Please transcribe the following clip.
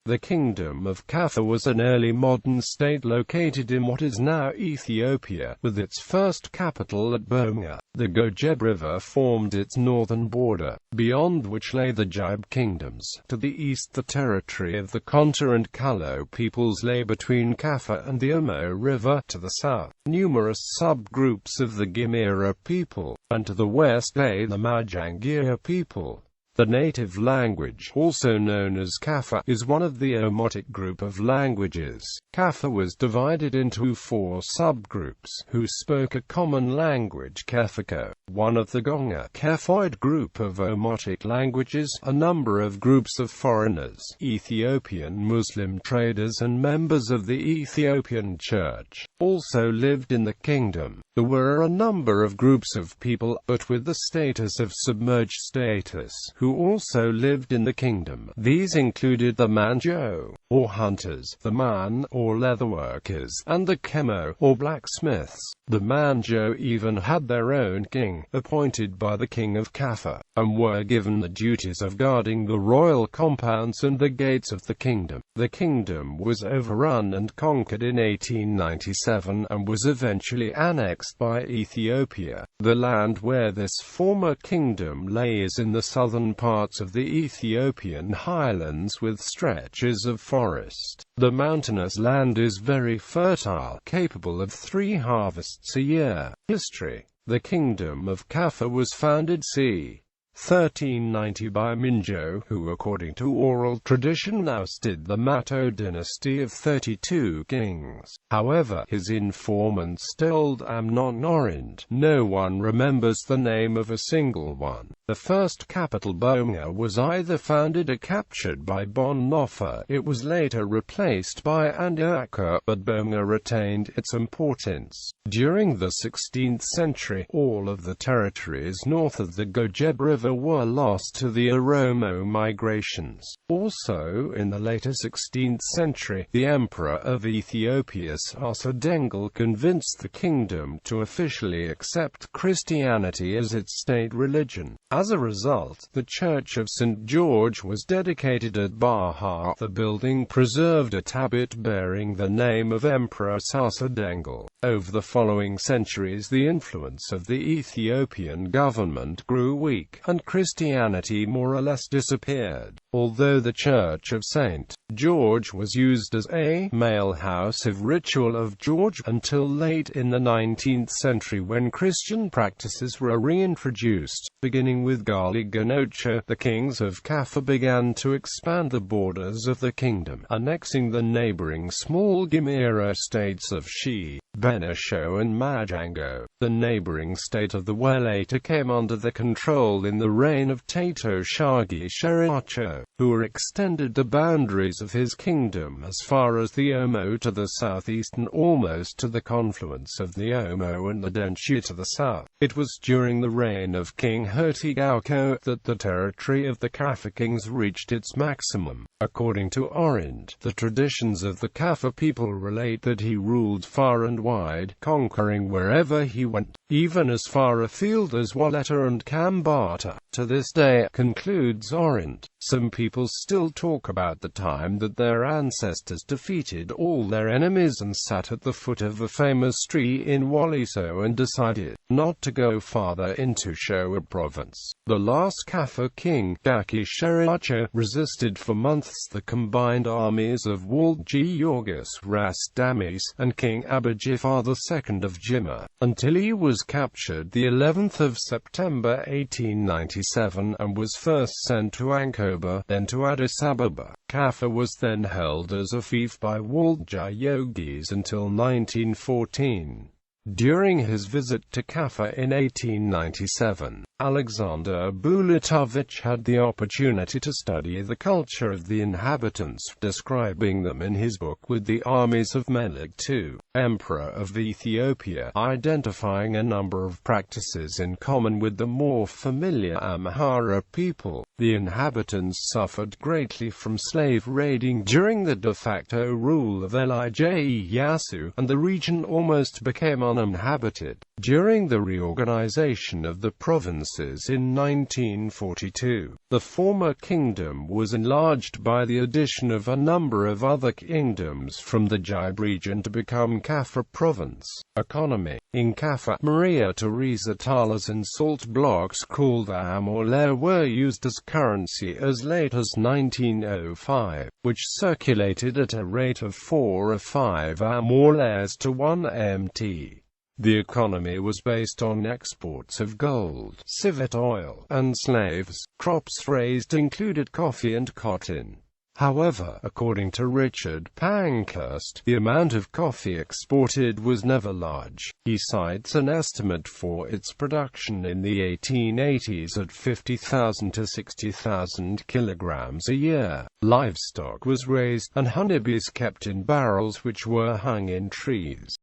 The Kingdom of Kaffa was an early modern state located in what is now Ethiopia, with its first capital at Bomga. The Gojeb River formed its northern border, beyond which lay the Jaib kingdoms. To the east the territory of the Konta and Kalo peoples lay between Kaffa and the Omo River. To the south, numerous subgroups of the Gimera people, and to the west lay the Majangia people. The native language, also known as Kaffa, is one of the Omotic group of languages. Kaffa was divided into 4 subgroups, who spoke a common language, Kefako, one of the Gonga Kefoid group of Omotic languages, a number of groups of foreigners, Ethiopian Muslim traders and members of the Ethiopian Church, also lived in the kingdom. There were a number of groups of people, but with the status of submerged status, who also lived in the kingdom. These included the Manjo, or hunters, the Man, or leatherworkers, and the Kemo, or blacksmiths. The Manjo even had their own king, appointed by the king of Kaffa, and were given the duties of guarding the royal compounds and the gates of the kingdom. The kingdom was overrun and conquered in 1897 and was eventually annexed by Ethiopia. The land where this former kingdom lay is in the southern parts of the Ethiopian highlands with stretches of forest. The mountainous land is very fertile, capable of 3 harvests a year. History. The Kingdom of Kaffa was founded c. 1390 by Minjo, who according to oral tradition ousted the Mato dynasty of 32 kings. However, his informants told Amnon Orind, no one remembers the name of a single one. The first capital Bomga was either founded or captured by Bon Nofa. It was later replaced by Andiaka, but Bomga retained its importance. During the 16th century, all of the territories north of the Gojeb River were lost to the Oromo migrations. Also, in the later 16th century, the Emperor of Ethiopia Sasadengal convinced the kingdom to officially accept Christianity as its state religion. As a result, the Church of St. George was dedicated at Baha. The building preserved a tablet bearing the name of Emperor Sasadengal. Over the following centuries, the influence of the Ethiopian government grew weak, and Christianity more or less disappeared. Although the Church of St. George was used as a male house of ritual of George until late in the 19th century when Christian practices were reintroduced. Beginning with Gali Ganocha, the kings of Kaffa began to expand the borders of the kingdom, annexing the neighboring small Gimera states of Shi, Benisho and Majango. The neighboring state of the Welata came under the control in the reign of Tato Shagi Sheriacho, who extended the boundaries of his kingdom as far as the Omo to the southeast and almost to the confluence of the Omo and the Denchi to the south. It was during the reign of King Hertigauco that the territory of the Kaffa kings reached its maximum. According to Orind, the traditions of the Kaffa people relate that he ruled far and wide, conquering wherever he went, even as far afield as Waleta and Kambata. To this day, concludes Orind, some people still talk about the time that their ancestors defeated all their enemies and sat at the foot of a famous tree in Waliso and decided not to go farther into Shoa province. The last Kaffa king, Daki Sheriacho, resisted for months the combined armies of Walji Yorgis Ras Damis and King Abijafar II of Jimma, until he was captured the 11th of September 1897 and was first sent to Ankoba, then to Addis Ababa. Kaffa was then held as a fief by Walji Yogis until 1914. During his visit to Kaffa in 1897, Alexander Bulatovich had the opportunity to study the culture of the inhabitants, describing them in his book With the Armies of Melik II, Emperor of Ethiopia, identifying a number of practices in common with the more familiar Amhara people. The inhabitants suffered greatly from slave raiding during the de facto rule of Elijah Iyyasu, and the region almost became uninhabited. During the reorganization of the province provinces in 1942. The former kingdom was enlarged by the addition of a number of other kingdoms from the Jaib region to become Kaffa province. Economy. In Kaffa, Maria Theresa thalers and salt blocks called the amorle were used as currency as late as 1905, which circulated at a rate of 4 or 5 amorles to 1 MT. The economy was based on exports of gold, civet oil, and slaves. Crops raised included coffee and cotton. However, according to Richard Pankhurst, the amount of coffee exported was never large. He cites an estimate for its production in the 1880s at 50,000 to 60,000 kilograms a year. Livestock was raised, and honeybees kept in barrels which were hung in trees.